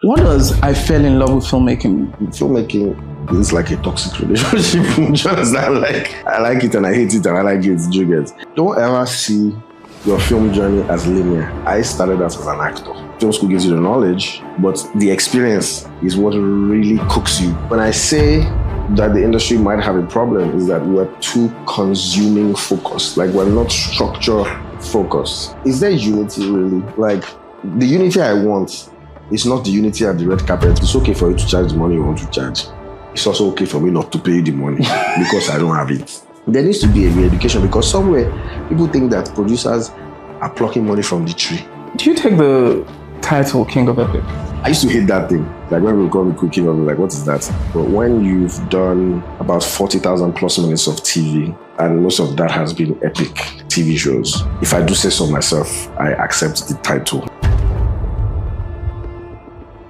What does I fell in love with filmmaking? Filmmaking is like a toxic relationship. Just I like it and I hate it and I like it. Do you get? Don't ever see your film journey as linear. I started out as an actor. Film school gives you the knowledge, but the experience is what really cooks you. When I say that the industry might have a problem, is that we're too consuming focused. Like we're not structure focused. Is there unity really? Like the unity I want is not the unity at the red carpet. It's okay for you to charge the money you want to charge. It's also okay for me not to pay you the money because I don't have it. There needs to be a re-education because somewhere people think that producers are plucking money from the tree. Do you take the title King of Epic? I used to hate that thing. Like when people call me King of Epic, like what is that? But when you've done about 40,000 plus minutes of TV, and most of that has been epic TV shows, if I do say so myself, I accept the title.